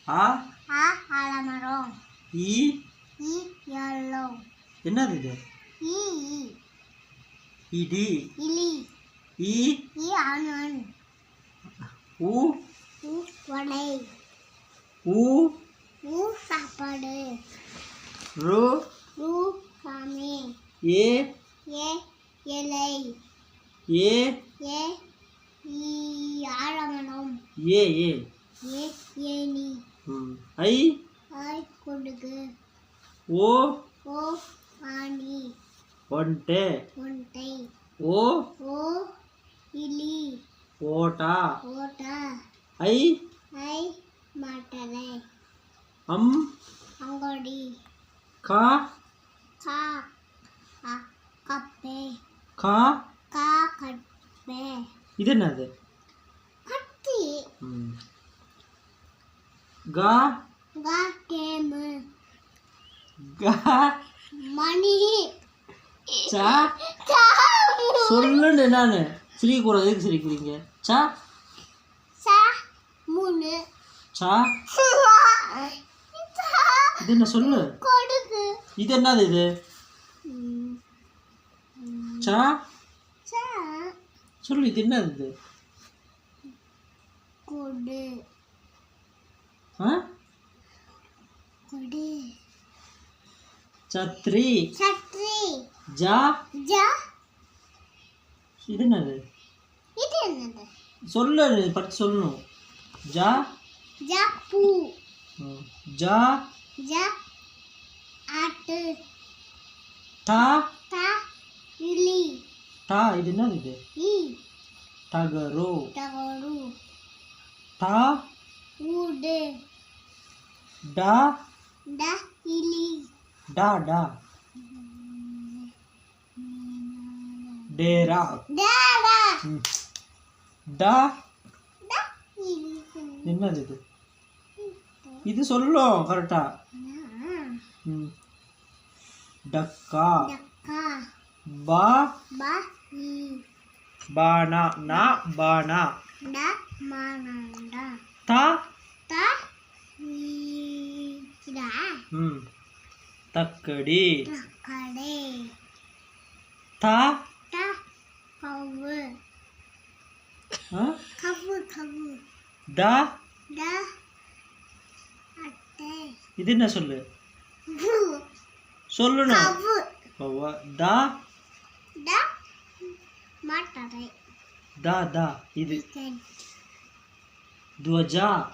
ஆலமரம். yellow. என்னது இது? இடி. இலி. onion. வடை. சாப்பாடு. சாமி. இலை. ஆலமரம். ஏணி. கொடுகு. ஆணி. ஒன்றை. இலி. ஓட்டா. மாட்டலை. அங்கோடி. கப்பே. கப்பே. இது என்னது? கத்தி. கேமு. மணி. சொல்லுன்னு நானு சிரிக்கூடாது. எதுக்கு சிரிக்கிறீங்க? மூணு. இது என்ன சொல்லு? கொடுகு. இது என்னது இது? சொல்லு, இது என்னது இது? கொடு. கொடு. சத்ரி. இது என்னது? இது என்னது? சொல்லு, பட்டு சொல்லணும். பூ. ஆட்டு. இலி. இது என்னது இது? டகரு. ஊடு. இலி. டேரா. என்னது இது? இது சொல்லும் கரெக்டா. டக்கா. பானா. பானா. தக்கடி. கவ்வு. இது என்ன சொல்லு? சொல்லணும். மாட்டரை. இது துவஜா.